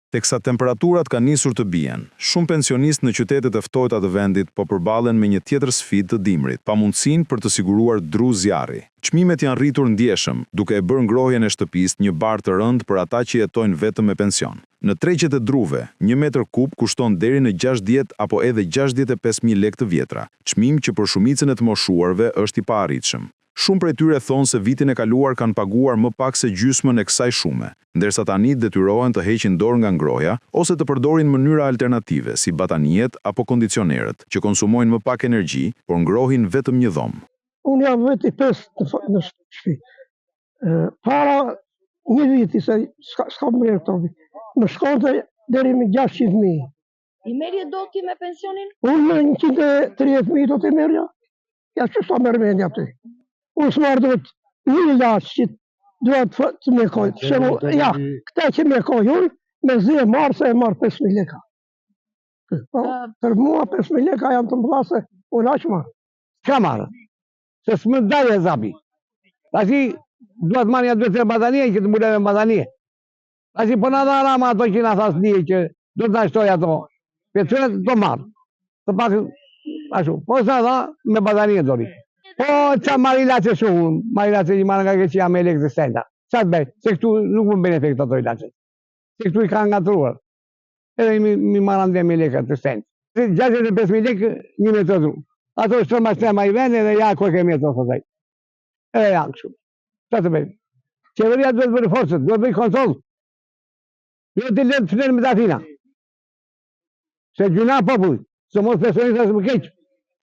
Teksa temperaturat ka nisur të bien, shumë pensionistë në qytetet e ftohta të vendit po përballen me një tjetër sfidë të dimrit, pamundësinë për të siguruar dru zjarri. Çmimet janë rritur ndjeshëm, duke e bërë ngrohjen e shtëpisë një barë të rëndë për ata që jetojnë vetëm me pension. Në tregjet e druve, 1 metër kub kushton deri në 60 apo edhe 65.000 lekë të vjetra, çmim që për shumicën e të moshuarve është i paarritshëm. Shumë prej tyre thonë se vitin e kaluar kanë paguar më pak se gjysmën e kësaj shume, ndërsa tani detyrohen të heqin dorë nga ngrohja ose të përdorin mënyra alternative si batanijet apo kondicionerët, që konsumojnë më pak energji, por ngrohin vetëm një dhomë. Unë jam vetë i 5 në shtëpi. Para një viti se s'ka më rejë këto vit. Më shkonte deri me 600.000. I merje do ti me pensionin? Unë me 130.000 do t'i merja. Ja që s'ta mërë mendja ty. Unë s'marrë duhet një lash që duhet të mekoj. Ja, këta që mekoj unë, me zi e marrë se e marrë 5.000 leka. Për mua 5.000 leka janë të mbla se unë aqë marrë. Qa marrë? Se s'më dalë e zabi. Tashi duhet marrë një 2-3 batanije që të mbuleve në batanije. Tashi po në dha rama ato që në thasë një që do të nashtoj ato. Pensionet do marrë. Të pasë ashtu. Po s'na dha me batanije dori. Po qa marrë ilace shumë, marrë ilace që marrë nga ke që jam e lekë të stenda. Qa të bëjë? Se këtu nuk më bëjnë efekt ato ilace. Se këtu i ka nga të ruar. Edhe mi marrë ndë me lekë të stenda. 65.000 lekë, 1 metër të dru. Ato është tërma stema i vende dhe ja koj ke metër të thaj. Edhe ja kështu. Qa të bëjë? Qeveria duhet bërë forcët, duhet bërë kontrol. Duhet të lënë të flenë me të Athina. Se gjuna popullit, se mos pensionistë asë më keqë.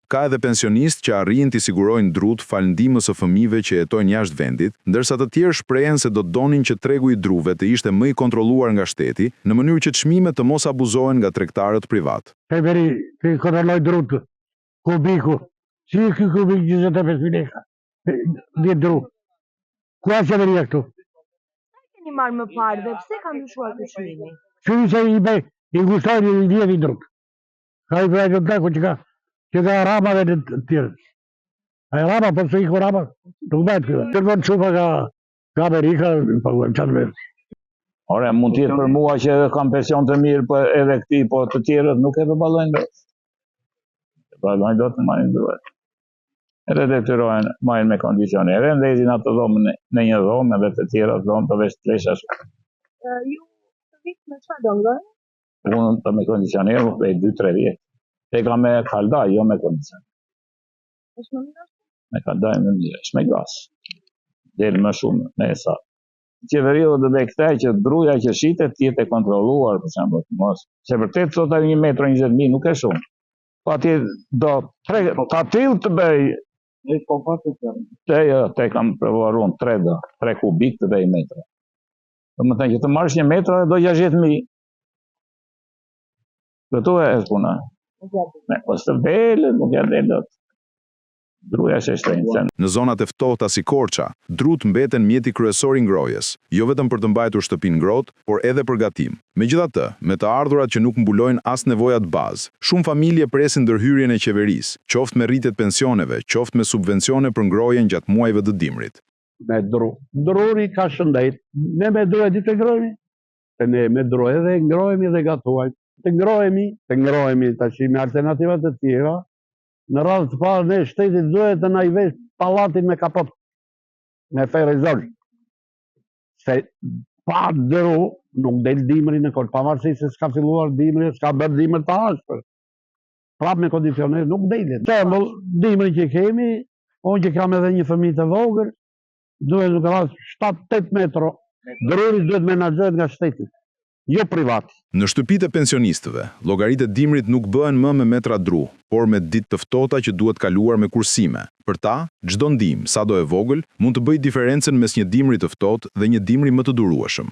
Ka edhe pensionistë që arrijnë t'i sigurojnë drut falë ndihmës së fëmijëve që jetojnë jashtë vendit, ndërsa të tjerë shprehen se do donin që tregu i druve të ishte më i kontrolluar nga shteti, në mënyrë që çmimet të mos abuzohen nga tregtarët privat. Veri, ti kontrolloj drut, kubiku, si ky kubik 25.000 lekë, 10 dru. Ku është qeveria këtu? Keni marrë më parë dhe pse ka ndryshuar ky çmimi? Çmimi se i gustojnë i vjevi drut. Ka i përre të që ka. Që ka ramave të tjërë. A e rama, për së i ku rama, nuk bëjtë këve. Tërmën qupa ka Amerika, paguem qatë vetë. Ore, mund tjetë për mua që kam pension të mirë, për edhe këti, po të tjerët nuk e përbalojnë do. Përbalojnë do të marrin duhet. Edhe detyrojnë marrin me kondicionere, ndezin atë dhomë në një dhomë, edhe të tjerët dhomë të vesh të lesha shumë. Ju të vitë me qa do ngërë? Unë të me kondicionere, më prej 2-3 vjetë. E ka me kaldaj, jo me kondicion. Është më mirë? Me kaldaj më mirë, është me gas. Delë më shumë, me sa. Qeveria do dhe këtaj që druja që shitet tjetë e kontroluar, për shembull, mos. Se vërtet sot 1 metër 20.000 nuk e shumë. Po atje do ka till të bëj. E kompakt të te kam provuar unë 3 kubik të bëj metra. Do më thënë që të marrësh 1 metër do 60.000. Këtu e puna. Ose të belë, nuk ja dhe do të. Druja që shtrejnë. Në zonat e ftohta si Korça, drut mbeten mjeti kryesor i ngrohjes, jo vetëm për të mbajtur shtëpinë ngrohtë, por edhe për gatim. Megjithatë, me të ardhurat që nuk mbulojnë as nevojat bazë, shumë familje presin ndërhyrjen e qeverisë, qoftë me rritjet pensioneve, qoftë me subvencione për ngrohjen gjatë muajve të dimrit. Me dru. Druri ka shëndet. Ne me dru e di të ngrohemi. Ne me dru edhe ngrohemi dhe gatuajmë. Të ngrohemi të që me alternativat të tjera, në radhë të parë ne shtetit duhet të na i vesh palatin me kapot, me ferizol. Se pa dru nuk del dimri në kol, pavarësi se s'ka filluar dimri, s'ka bërë dimri të ashpër. Prap me kondicioner nuk delet. Shembull, dimri që kemi, unë që kam edhe një fëmijë të vogël, duhet nuk radhë 7-8 metro, druri duhet menaxhohet nga shteti. Jo privat. Në shtëpitë e pensionistëve, llogaritë e dimrit nuk bëhen më me metra dru, por me ditë të ftohta që duhet kaluar me kursime. Për ta, çdo ndihmë, sado e vogël, mund të bëjë diferencën mes një dimri të ftohtë dhe një dimri më të durueshëm.